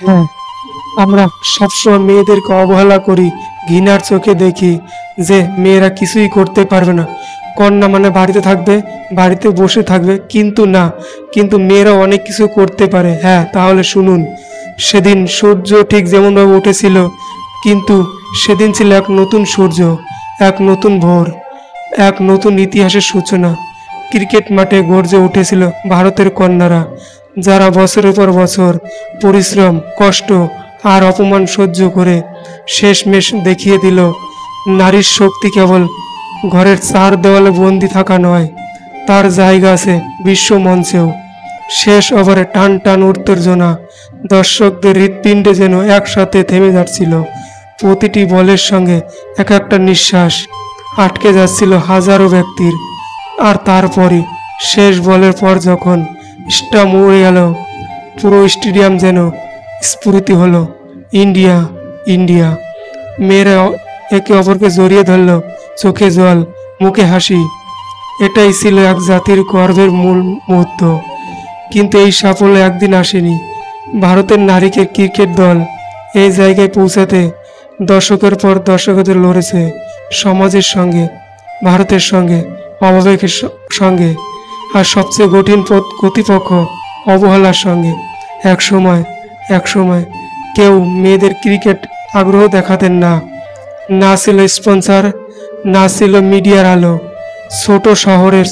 হ্যাঁ, আমরা সবসময় মেয়েদেরকে অবহেলা করি, ঘৃণার চোখে দেখি যে মেয়েরা কিছুই করতে পারবে না। কন্যা মানে বাড়িতে থাকবে, বাড়িতে বসে থাকবে, কিন্তু না, কিন্তু মেয়েরা অনেক কিছু করতে পারে। হ্যাঁ, তাহলে শুনুন। সেদিন সূর্য ঠিক যেমনভাবে উঠেছিল, কিন্তু সেদিন ছিল এক নতুন সূর্য, এক নতুন ভোর, এক নতুন ইতিহাসের সূচনা। ক্রিকেট মাঠে গর্জে উঠেছিল ভারতের কন্যারা, যারা বছরের পর বছর পরিশ্রম, কষ্ট আর অপমান সহ্য করে শেষমেশ দেখিয়ে দিল নারীর শক্তি কেবল ঘরের চার দেওয়ালে বন্দি থাকা নয়, তার জায়গা আছে বিশ্ব মঞ্চেও। শেষ ওভারে টান টান উত্তেজনা, দর্শকদের হৃৎপিণ্ডে যেন একসাথে থেমে যাচ্ছিল। প্রতিটি বলের সঙ্গে এক একটা নিঃশ্বাস আটকে যাচ্ছিল হাজারো ব্যক্তির। আর তারপরই শেষ বলের পর যখন স্টাম্প উড়ে গেল, পুরো স্টেডিয়াম যেন স্ফুরিত হলো, ইন্ডিয়া, ইন্ডিয়া। মেয়েরা একে অপরকে জড়িয়ে ধরল, চোখে জল, মুখে হাসি। এটাই ছিল এক জাতির গর্বের মূল মুহূর্ত। কিন্তু এই সাফল্য একদিন আসেনি। ভারতের নারীকে ক্রিকেট দল এই জায়গায় পৌঁছাতে দশকের পর দশকের লড়েছে, সমাজের সঙ্গে, ভারতের সঙ্গে, অববেগের সঙ্গে, আর সবচেয়ে কঠিন কর্তৃপক্ষ অবহেলার সঙ্গে। এক সময় কেউ মেয়েদের ক্রিকেট আগ্রহ দেখাতেন না। না ছিল স্পন্সর, না ছিল মিডিয়ার আলো। ছোট শহরের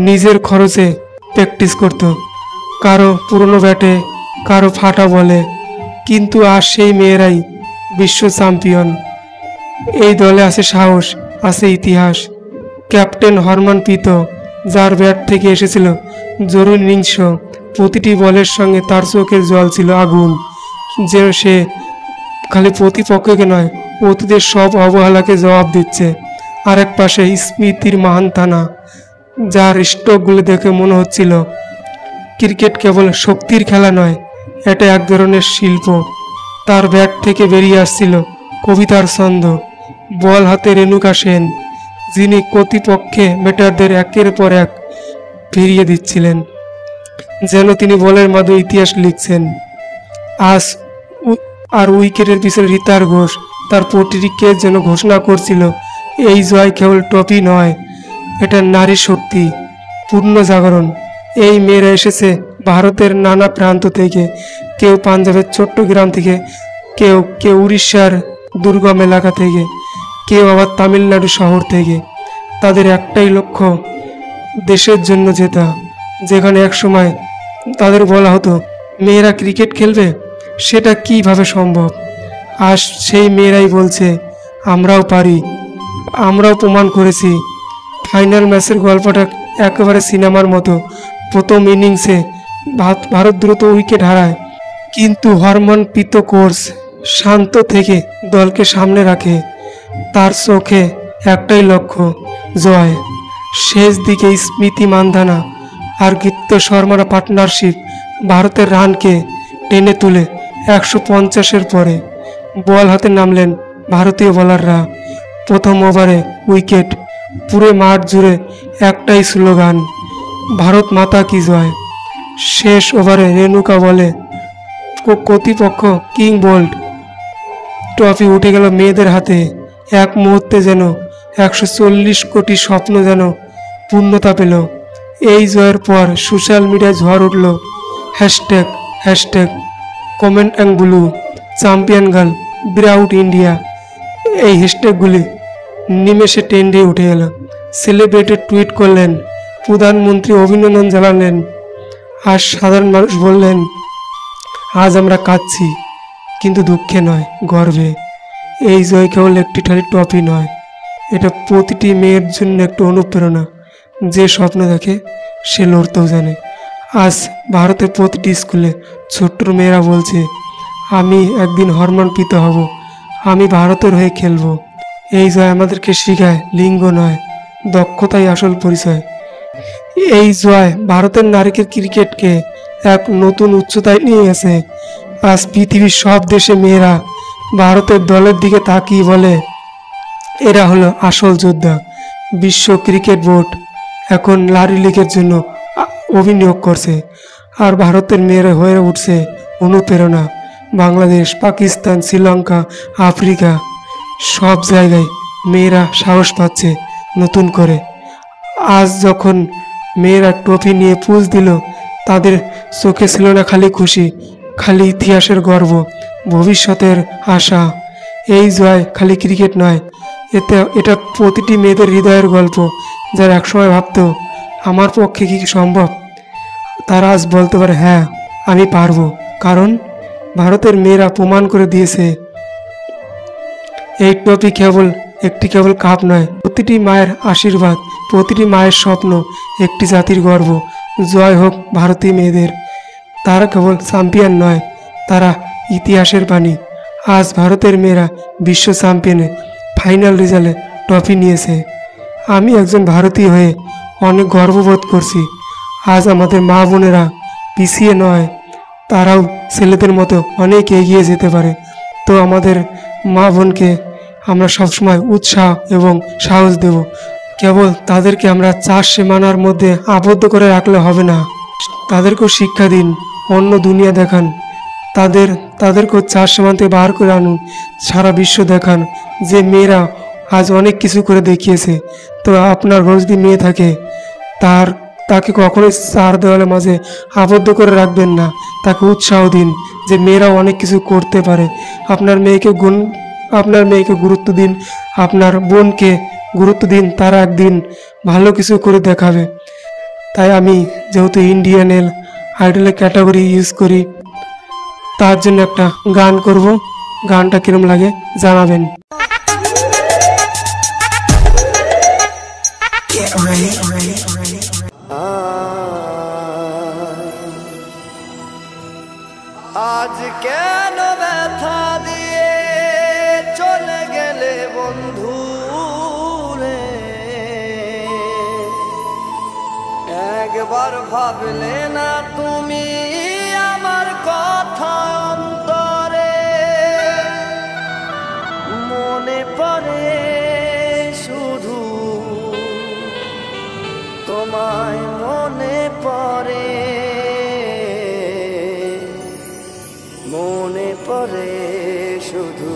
নিজের খরচে প্র্যাকটিস করত, কারো পুরনো ব্যাটে, কারো ফাটা বলে। কিন্তু আজ সেই মেয়েরাই বিশ্ব চ্যাম্পিয়ন। এই দলে আছে সাহস, আছে ইতিহাস। ক্যাপ্টেন হরমনপ্রীত, যার ব্যাট থেকে এসেছিল জরুরি ইনিংস, প্রতিটি বলের সঙ্গে তার চোখের জল ছিল আগুন। যে সে খালি প্রতিপক্ষকে নয়, অতীতের সব অবহেলাকে জবাব দিচ্ছে। আরেক পাশে স্মৃতির মাহানতানা, যার স্ট্রোকগুলো দেখে মনে হচ্ছিল ক্রিকেট কেবল শক্তির খেলা নয়, এটা এক ধরনের শিল্প। তার ব্যাট থেকে বেরিয়ে আসছিল কবিতার ছন্দ। বল হাতে রেণুকা সেন, যিনি প্রতিপক্ষে ব্যাটারদের একের পর এক ফিরিয়ে দিচ্ছিলেন, যেন তিনি বলের মাধ্যমে ইতিহাস লিখছেন। আজ আর উইকেটের পিছনে রিতার ঘোষ তার প্রতিটি ক্যাচ যেন ঘোষণা করছিল এই জয় কেবল ট্রফি নয়, এটা নারী শক্তি, পূর্ণ জাগরণ। এই মেয়েরা এসেছে ভারতের নানা প্রান্ত থেকে, কেউ পাঞ্জাবের ছোট্ট গ্রাম থেকে, কেউ কেউ উড়িষ্যার দুর্গম এলাকা থেকে, কেউ আবার তামিলনাড়ু শহর থেকে। তাদের একটাই লক্ষ্য, দেশের জন্য জেতা। যেখানে একসময় তাদের বলা হতো মেয়েরা ক্রিকেট খেলবে, সেটা কিভাবে সম্ভব, আজ সেই মেয়েরাই বলছে আমরাও পারি, আমরাও প্রমাণ করেছি। ফাইনাল ম্যাচের গল্পটা একেবারে সিনেমার মতো। প্রথম ইনিংসে ভারত দ্রুত উইকেট হারায়, কিন্তু হরমনপ্রীত কোচ শান্ত থেকে দলকে সামনে রাখে। তার চোখে একটাই লক্ষ্য, জয়। শেষ দিকে স্মৃতি মান্ধানা আর গীত্য শর্মার পার্টনারশিপ ভারতের রানকে টেনে তুলে 150-এর পরে বল হাতে নামলেন ভারতীয় বোলাররা। প্রথম ওভারে উইকেট, পুরো মাঠ জুড়ে একটাই স্লোগান, ভারত মাতা কি জয়। শেষ ওভারে রেণুকা বলে কর্তৃপক্ষ কিং বোল্ট, ট্রফি উঠে গেল মেয়েদের হাতে। এক মুহূর্তে যেন 140 কোটি স্বপ্ন যেন পূর্ণতা পেল। এই জয়ের পর সোশ্যাল মিডিয়ায় ঝড় উঠল hashtag hashtag comment and blue, champion girl, বিরাউট ইন্ডিয়া। এই হ্যাশট্যাগুলি নিমেষে ট্রেন্ডে উঠে গেল। সেলিব্রিটি টুইট করলেন, প্রধানমন্ত্রী অভিনন্দন জানালেন, আর সাধারণ মানুষ বললেন আজ আমরা কাঁদছি, কিন্তু দুঃখে নয়, গর্বে। এই জয় কেবল একটি খালি ট্রফি নয়, এটা প্রতিটি মেয়ের জন্য একটু অনুপ্রেরণা। যে স্বপ্ন দেখে সে লড়তেও জানে। আজ ভারতের প্রতিটি স্কুলে ছোট্ট মেয়েরা বলছে আমি একদিন হরমনপ্রীত হব, আমি ভারতের হয়ে খেলব। এই জয় আমাদেরকে শেখায় লিঙ্গ নয়, দক্ষতাই আসল পরিচয়। এই জয় ভারতের নারীকে ক্রিকেটকে এক নতুন উচ্চতায় নিয়ে গেছে। আজ পৃথিবীর সব দেশে মেয়েরা ভারতের দলের দিকে তাকিয়ে বলে এরা হলো আসল যোদ্ধা। বিশ্ব ক্রিকেট বোর্ড এখন নারী লীগের জন্য অভিনিয়োগ করছে, আর ভারতের মেয়েরা হয়ে উঠছে অনুপ্রেরণা। বাংলাদেশ, পাকিস্তান, শ্রীলঙ্কা, আফ্রিকা সব জায়গায় মেয়েরা সাহস পাচ্ছে নতুন করে। আজ যখন মেয়েরা ট্রফি নিয়ে পুজ দিল, তাদের চোখে ছিল না খালি খুশি, খালি ইতিহাসের গর্ব, ভবিষ্যতের আশা। এই জয় খালি ক্রিকেট নয়, এটা প্রতিটি মেয়েদের হৃদয়ের গল্প, যারা একসময় ভাবতো আমার পক্ষে কি সম্ভব, তারা আজ বলতে পারে হ্যাঁ আমি পারবো। কারণ ভারতের মেয়েরা প্রমাণ করে দিয়েছে এই ট্রফি কেবল কাপ নয়, প্রতিটি মায়ের আশীর্বাদ, প্রতিটি মায়ের স্বপ্ন, একটি জাতির গর্ব। জয় হোক ভারতীয় মেয়েদের। তারা কেবল চ্যাম্পিয়ন নয়, তারা ইতিহাসের বাণী। আজ ভারতের মেয়েরা বিশ্ব চ্যাম্পিয়নে ফাইনাল রেজাল্টে ট্রফি নিয়েছে। আমি একজন ভারতীয় হয়ে অনেক গর্ববোধ করছি। আজ আমাদের মা বোনেরা পিছিয়ে নয়, তারাও ছেলেদের মতো অনেক এগিয়ে যেতে পারে। তো আমাদের মা বোনকে আমরা সবসময় উৎসাহ এবং সাহস দেব। কেবল তাদেরকে আমরা 4 সীমানার মধ্যে আবদ্ধ করে রাখলে হবে না, তাদেরকেও শিক্ষা দিন, অন্য দুনিয়া দেখান, তাদেরকেও 4 সীমানা থেকে বার করে আনুন, সারা বিশ্ব দেখান যে মেয়েরা আজ অনেক কিছু করে দেখিয়েছে। তো আপনার ঘরে যদি মেয়ে থাকে, তাকে কখনোই 4 দেওয়ালের মাঝে আবদ্ধ করে রাখবেন না, তাকে উৎসাহ দিন যে মেয়েরাও অনেক কিছু করতে পারে। আপনার মেয়েকে গুরুত্ব দিন, আপনার বোনকে গুরুত্ব দিন, তারা একদিন ভালো কিছু করে দেখাবে। তাই আমি যেহেতু ইন্ডিয়ান আইডলের ক্যাটাগরি ইউজ করি, তার জন্য একটা গান করব। গানটা কিরম লাগে জানাবেন। আজ কেন ব্যথা দিয়ে চলে গেলে বন্ধু রে, একবার ভাবলে না তুমি আমার কথা অন্তরে, মনে পড়ে শুধু তোমায়, মনে পড়ে, মনে পড়ে শুধু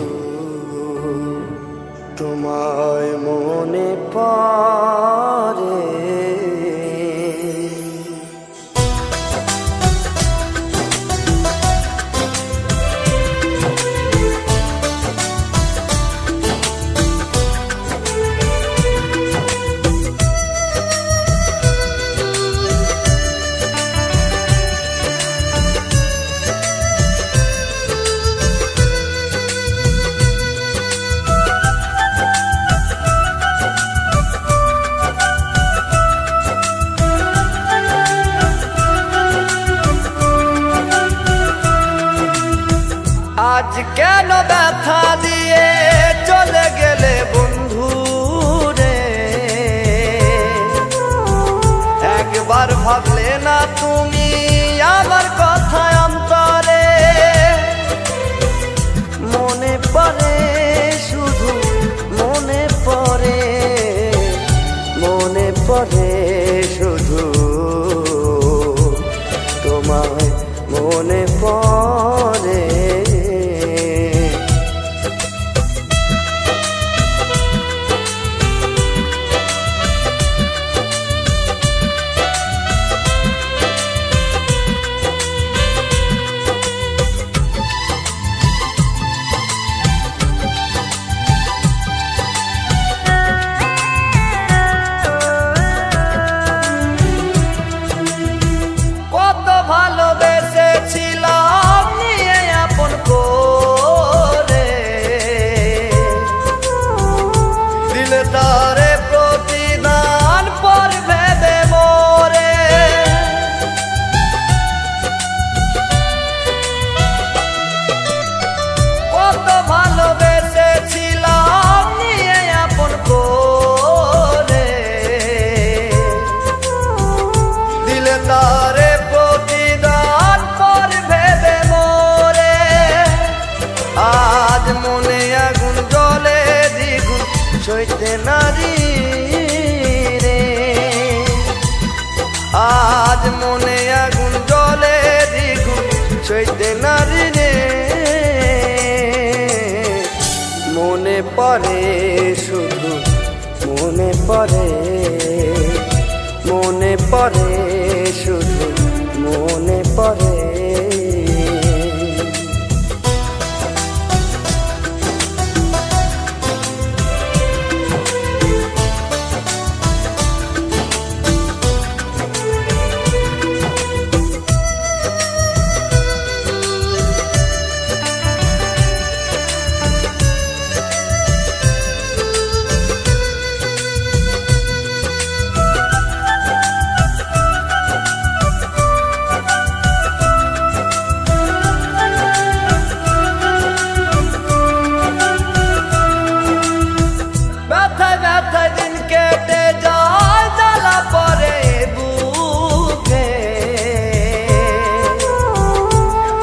তোমায়, মনে পড়ে। আজ কেন ব্যথা দিয়ে চলে গেলে বন্ধু রে, একবার ভাবলে না তুমি আমার কথা অন্তরে, মনে পড়ে শুধু, মনে পড়ে, মনে পড়ে শুধু তোমায়, মনে পড়ে। পড়ে শুধু মনে পড়ে, মনে পড়ে শুধু মনে পড়ে।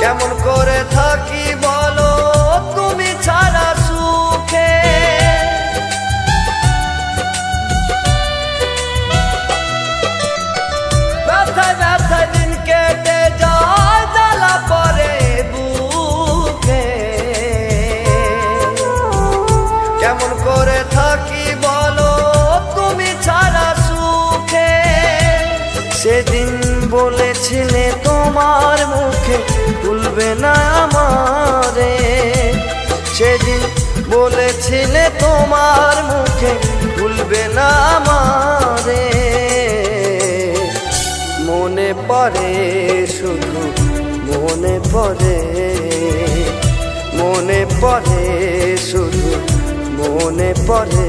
কেমন করে থাকি বলো তুমি ছাড়া সুখে, ব্যথায় ব্যথায় দিন কেটে যায় জ্বালা পরে বুকে। কেমন করে থাকি বলো তুমি ছাড়া সুখে। সেদিন বলেছিলে তোমার মুখে ভুলবে না আমারে, সেদিন বলেছিলে তোমার মুখে ভুলবে না আমারে। মনে পড়ে শুধু মনে পড়ে, মনে পড়ে শুধু মনে পড়ে।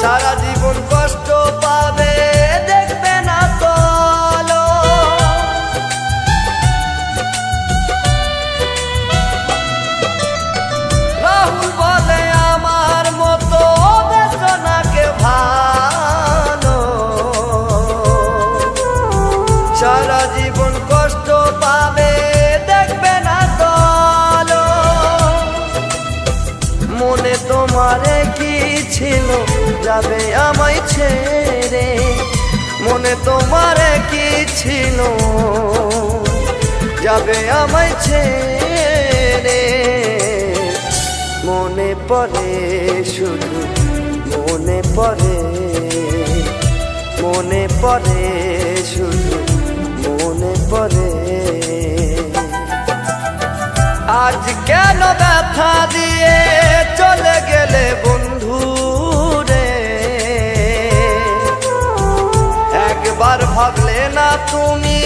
সারা জীবন কষ্ট পাবে দেখবে না তলো, রাহুল বলে আমার মতো বেসনাকে ভালো। সারা জীবন কষ্ট পাবে দেখবে না তলো। মনে তোমারে কি ছিল যাবে আমায় ছেড়ে, মনে তোমারে কি ছিল যাবে আমায় ছেড়ে। মনে পড়ে শুধু মনে পড়ে, মনে পড়ে শুধু মনে পড়ে। আজ কেন ব্যথা দিয়ে চলে গেলে বন্ধু রে, একবার ভাবলে না তুমি